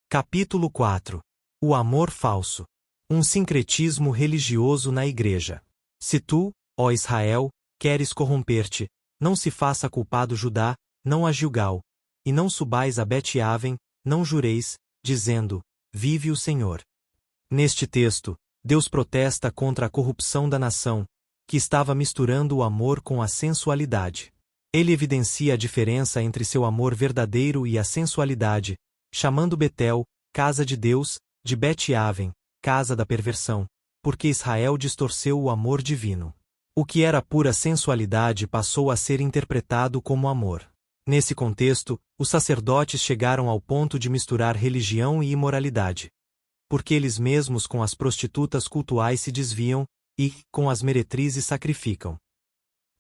Capítulo 4. O amor falso. Um sincretismo religioso na Igreja. Se tu, ó Israel, queres corromper-te, não se faça culpado Judá, não a Gilgal, e não subais a Bet-Aven, não jureis, dizendo, vive o Senhor. Neste texto, Deus protesta contra a corrupção da nação, que estava misturando o amor com a sensualidade. Ele evidencia a diferença entre seu amor verdadeiro e a sensualidade, chamando Betel, casa de Deus, de Bet-Aven, casa da perversão, porque Israel distorceu o amor divino. O que era pura sensualidade passou a ser interpretado como amor. Nesse contexto, os sacerdotes chegaram ao ponto de misturar religião e imoralidade. Porque eles mesmos com as prostitutas cultuais se desviam, e, com as meretrizes sacrificam.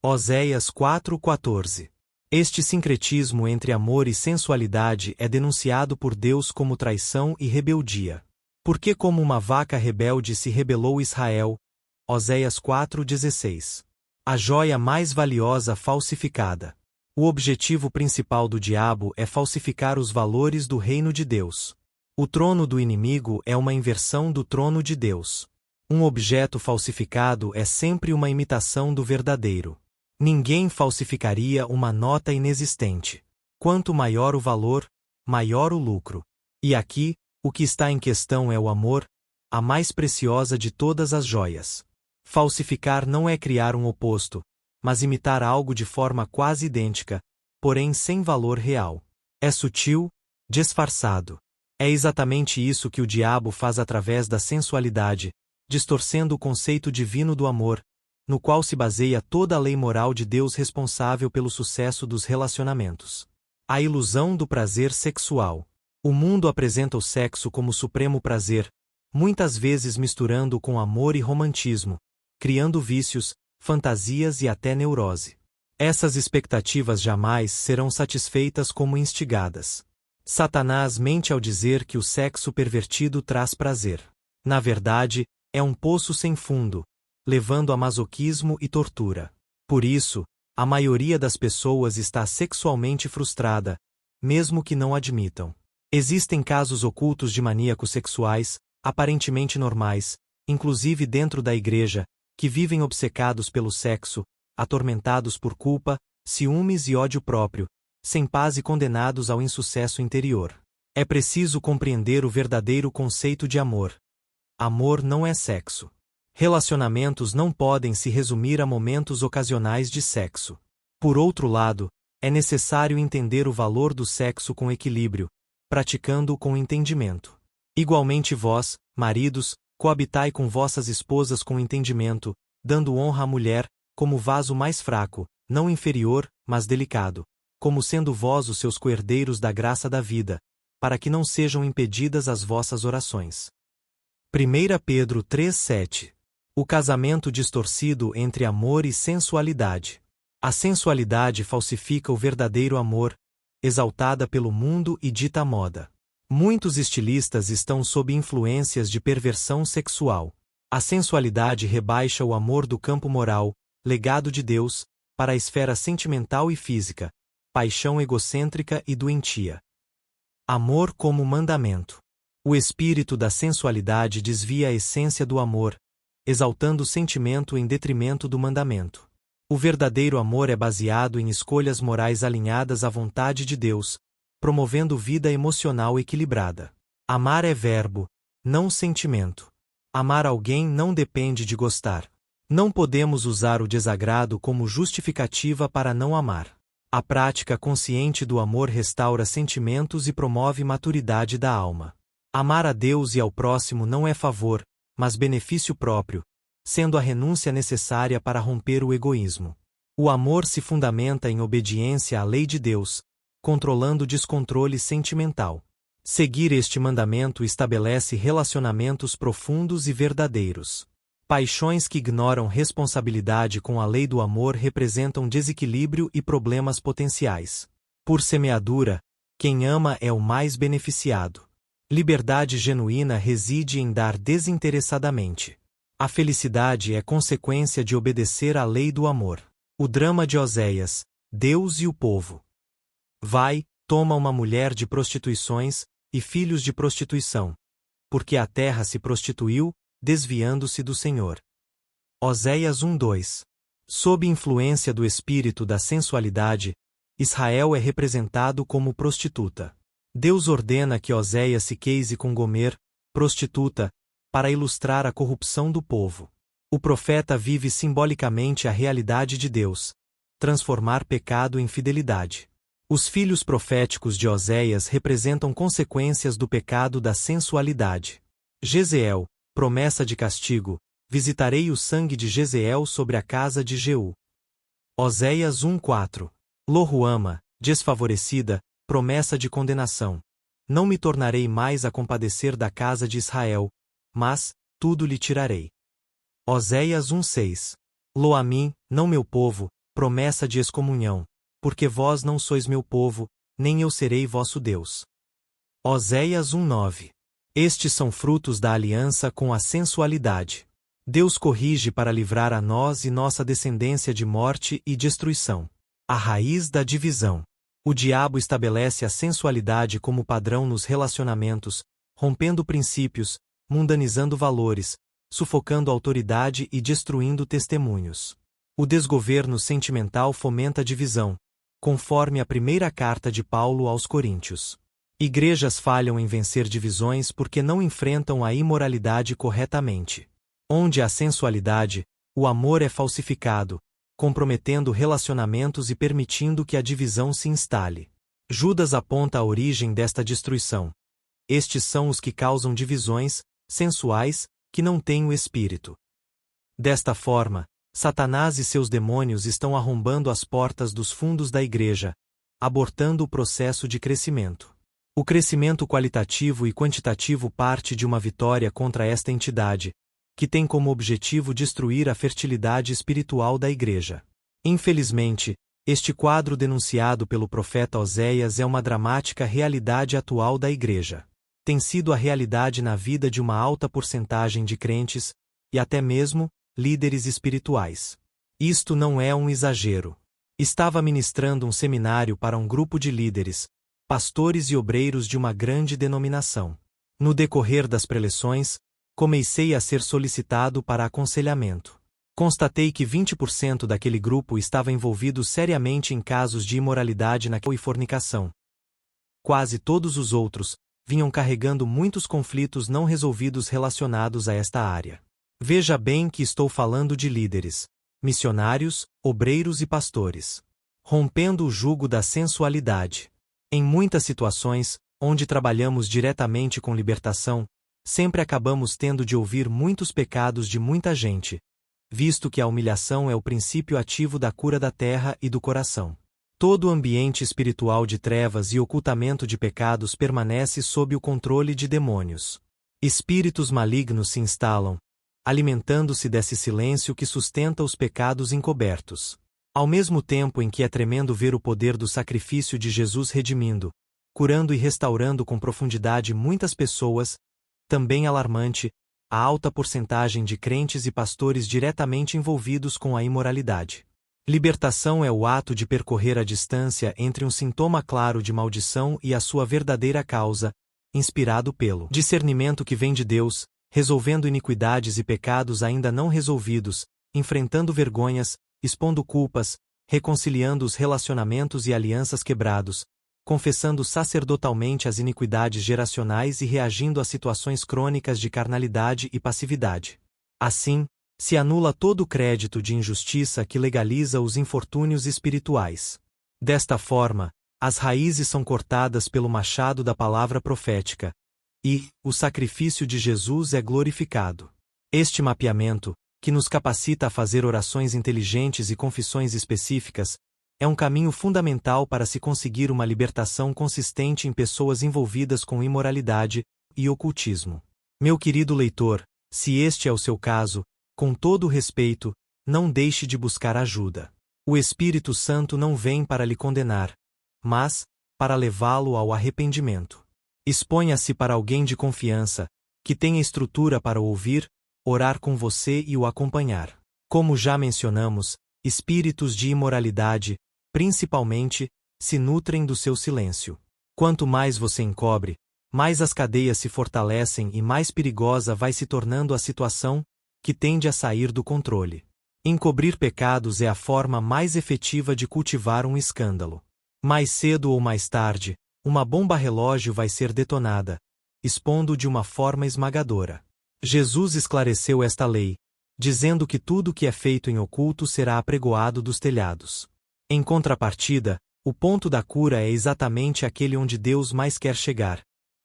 Oséias 4:14. Este sincretismo entre amor e sensualidade é denunciado por Deus como traição e rebeldia. Porque como uma vaca rebelde se rebelou Israel. Oséias 4:16. A joia mais valiosa falsificada. O objetivo principal do diabo é falsificar os valores do reino de Deus. O trono do inimigo é uma inversão do trono de Deus. Um objeto falsificado é sempre uma imitação do verdadeiro. Ninguém falsificaria uma nota inexistente. Quanto maior o valor, maior o lucro. E aqui, o que está em questão é o amor, a mais preciosa de todas as joias. Falsificar não é criar um oposto, mas imitar algo de forma quase idêntica, porém sem valor real. É sutil, disfarçado. É exatamente isso que o diabo faz através da sensualidade, distorcendo o conceito divino do amor, no qual se baseia toda a lei moral de Deus responsável pelo sucesso dos relacionamentos. A ilusão do prazer sexual. O mundo apresenta o sexo como supremo prazer, muitas vezes misturando com amor e romantismo, criando vícios, fantasias e até neurose. Essas expectativas jamais serão satisfeitas como instigadas. Satanás mente ao dizer que o sexo pervertido traz prazer. Na verdade, é um poço sem fundo, levando a masoquismo e tortura. Por isso, a maioria das pessoas está sexualmente frustrada, mesmo que não admitam. Existem casos ocultos de maníacos sexuais, aparentemente normais, inclusive dentro da igreja, que vivem obcecados pelo sexo, atormentados por culpa, ciúmes e ódio próprio, sem paz e condenados ao insucesso interior. É preciso compreender o verdadeiro conceito de amor. Amor não é sexo. Relacionamentos não podem se resumir a momentos ocasionais de sexo. Por outro lado, é necessário entender o valor do sexo com equilíbrio, praticando-o com entendimento. Igualmente vós, maridos, coabitai com vossas esposas com entendimento, dando honra à mulher, como vaso mais fraco, não inferior, mas delicado, como sendo vós os seus coerdeiros da graça da vida, para que não sejam impedidas as vossas orações. 1 Pedro 3:7. O casamento distorcido entre amor e sensualidade. A sensualidade falsifica o verdadeiro amor, exaltada pelo mundo e dita moda. Muitos estilistas estão sob influências de perversão sexual. A sensualidade rebaixa o amor do campo moral, legado de Deus, para a esfera sentimental e física, paixão egocêntrica e doentia. Amor como mandamento. O espírito da sensualidade desvia a essência do amor, exaltando o sentimento em detrimento do mandamento. O verdadeiro amor é baseado em escolhas morais alinhadas à vontade de Deus, promovendo vida emocional equilibrada. Amar é verbo, não sentimento. Amar alguém não depende de gostar. Não podemos usar o desagrado como justificativa para não amar. A prática consciente do amor restaura sentimentos e promove maturidade da alma. Amar a Deus e ao próximo não é favor, mas benefício próprio, sendo a renúncia necessária para romper o egoísmo. O amor se fundamenta em obediência à lei de Deus, controlando o descontrole sentimental. Seguir este mandamento estabelece relacionamentos profundos e verdadeiros. Paixões que ignoram responsabilidade com a lei do amor representam desequilíbrio e problemas potenciais. Por semeadura, quem ama é o mais beneficiado. Liberdade genuína reside em dar desinteressadamente. A felicidade é consequência de obedecer à lei do amor. O drama de Oséias, Deus e o povo. Vai, toma uma mulher de prostituições, e filhos de prostituição. Porque a terra se prostituiu, desviando-se do Senhor. Oséias 1:2. Sob influência do espírito da sensualidade, Israel é representado como prostituta. Deus ordena que Oséias se case com Gomer, prostituta, para ilustrar a corrupção do povo. O profeta vive simbolicamente a realidade de Deus, transformar pecado em fidelidade. Os filhos proféticos de Oséias representam consequências do pecado da sensualidade. Jezeel, promessa de castigo, visitarei o sangue de Jezeel sobre a casa de Jeú. Oséias 1:4. Lo-ruama, desfavorecida, promessa de condenação. Não me tornarei mais a compadecer da casa de Israel, mas tudo lhe tirarei. Oséias 1:6. Lo-amim, não meu povo, promessa de excomunhão, porque vós não sois meu povo, nem eu serei vosso Deus. Oséias 1:9. Estes são frutos da aliança com a sensualidade. Deus corrige para livrar a nós e nossa descendência de morte e destruição. A raiz da divisão. O diabo estabelece a sensualidade como padrão nos relacionamentos, rompendo princípios, mundanizando valores, sufocando autoridade e destruindo testemunhos. O desgoverno sentimental fomenta a divisão, conforme a primeira carta de Paulo aos Coríntios. Igrejas falham em vencer divisões porque não enfrentam a imoralidade corretamente. Onde há sensualidade, o amor é falsificado, comprometendo relacionamentos e permitindo que a divisão se instale. Judas aponta a origem desta destruição. Estes são os que causam divisões, sensuais, que não têm o Espírito. Desta forma, Satanás e seus demônios estão arrombando as portas dos fundos da igreja, abortando o processo de crescimento. O crescimento qualitativo e quantitativo parte de uma vitória contra esta entidade, que tem como objetivo destruir a fertilidade espiritual da igreja. Infelizmente, este quadro denunciado pelo profeta Oséias é uma dramática realidade atual da igreja. Tem sido a realidade na vida de uma alta porcentagem de crentes, e até mesmo, líderes espirituais. Isto não é um exagero. Estava ministrando um seminário para um grupo de líderes, pastores e obreiros de uma grande denominação. No decorrer das preleções, comecei a ser solicitado para aconselhamento. Constatei que 20% daquele grupo estava envolvido seriamente em casos de imoralidade e fornicação. Quase todos os outros vinham carregando muitos conflitos não resolvidos relacionados a esta área. Veja bem que estou falando de líderes, missionários, obreiros e pastores. Rompendo o jugo da sensualidade. Em muitas situações, onde trabalhamos diretamente com libertação, sempre acabamos tendo de ouvir muitos pecados de muita gente, visto que a humilhação é o princípio ativo da cura da terra e do coração. Todo o ambiente espiritual de trevas e ocultamento de pecados permanece sob o controle de demônios. Espíritos malignos se instalam, alimentando-se desse silêncio que sustenta os pecados encobertos. Ao mesmo tempo em que é tremendo ver o poder do sacrifício de Jesus redimindo, curando e restaurando com profundidade muitas pessoas, também alarmante, a alta porcentagem de crentes e pastores diretamente envolvidos com a imoralidade. Libertação é o ato de percorrer a distância entre um sintoma claro de maldição e a sua verdadeira causa, inspirado pelo discernimento que vem de Deus, resolvendo iniquidades e pecados ainda não resolvidos, enfrentando vergonhas, expondo culpas, reconciliando os relacionamentos e alianças quebrados, confessando sacerdotalmente as iniquidades geracionais e reagindo a situações crônicas de carnalidade e passividade. Assim, se anula todo o crédito de injustiça que legaliza os infortúnios espirituais. Desta forma, as raízes são cortadas pelo machado da palavra profética, e o sacrifício de Jesus é glorificado. Este mapeamento, que nos capacita a fazer orações inteligentes e confissões específicas, é um caminho fundamental para se conseguir uma libertação consistente em pessoas envolvidas com imoralidade e ocultismo. Meu querido leitor, se este é o seu caso, com todo o respeito, não deixe de buscar ajuda. O Espírito Santo não vem para lhe condenar, mas para levá-lo ao arrependimento. Exponha-se para alguém de confiança, que tenha estrutura para ouvir, orar com você e o acompanhar. Como já mencionamos, espíritos de imoralidade, principalmente, se nutrem do seu silêncio. Quanto mais você encobre, mais as cadeias se fortalecem e mais perigosa vai se tornando a situação, que tende a sair do controle. Encobrir pecados é a forma mais efetiva de cultivar um escândalo. Mais cedo ou mais tarde, uma bomba relógio vai ser detonada, expondo de uma forma esmagadora. Jesus esclareceu esta lei, dizendo que tudo que é feito em oculto será apregoado dos telhados. Em contrapartida, o ponto da cura é exatamente aquele onde Deus mais quer chegar,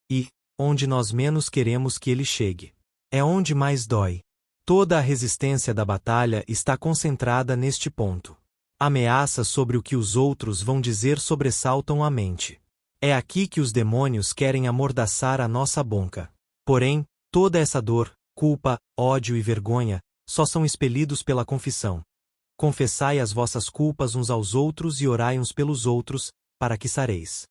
e onde nós menos queremos que ele chegue. É onde mais dói. Toda a resistência da batalha está concentrada neste ponto. Ameaças sobre o que os outros vão dizer sobressaltam a mente. É aqui que os demônios querem amordaçar a nossa boca. Porém, toda essa dor, culpa, ódio e vergonha, só são expelidos pela confissão. Confessai as vossas culpas uns aos outros e orai uns pelos outros, para que sareis.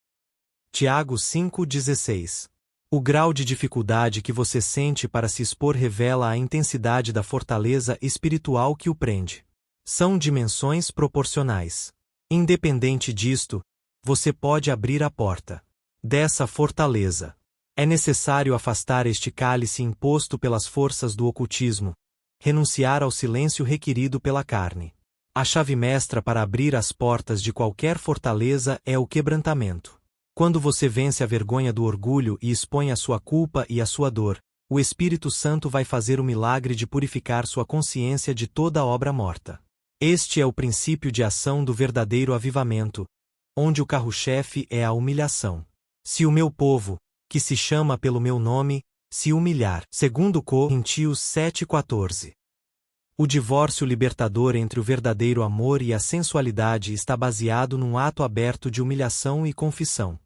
Tiago 5,16. O grau de dificuldade que você sente para se expor revela a intensidade da fortaleza espiritual que o prende. São dimensões proporcionais. Independente disto, você pode abrir a porta dessa fortaleza. É necessário afastar este cálice imposto pelas forças do ocultismo, renunciar ao silêncio requerido pela carne. A chave mestra para abrir as portas de qualquer fortaleza é o quebrantamento. Quando você vence a vergonha do orgulho e expõe a sua culpa e a sua dor, o Espírito Santo vai fazer o milagre de purificar sua consciência de toda obra morta. Este é o princípio de ação do verdadeiro avivamento, onde o carro-chefe é a humilhação. Se o meu povo, que se chama pelo meu nome, se humilhar. Segundo Coríntios 7,14. O divórcio libertador entre o verdadeiro amor e a sensualidade está baseado num ato aberto de humilhação e confissão.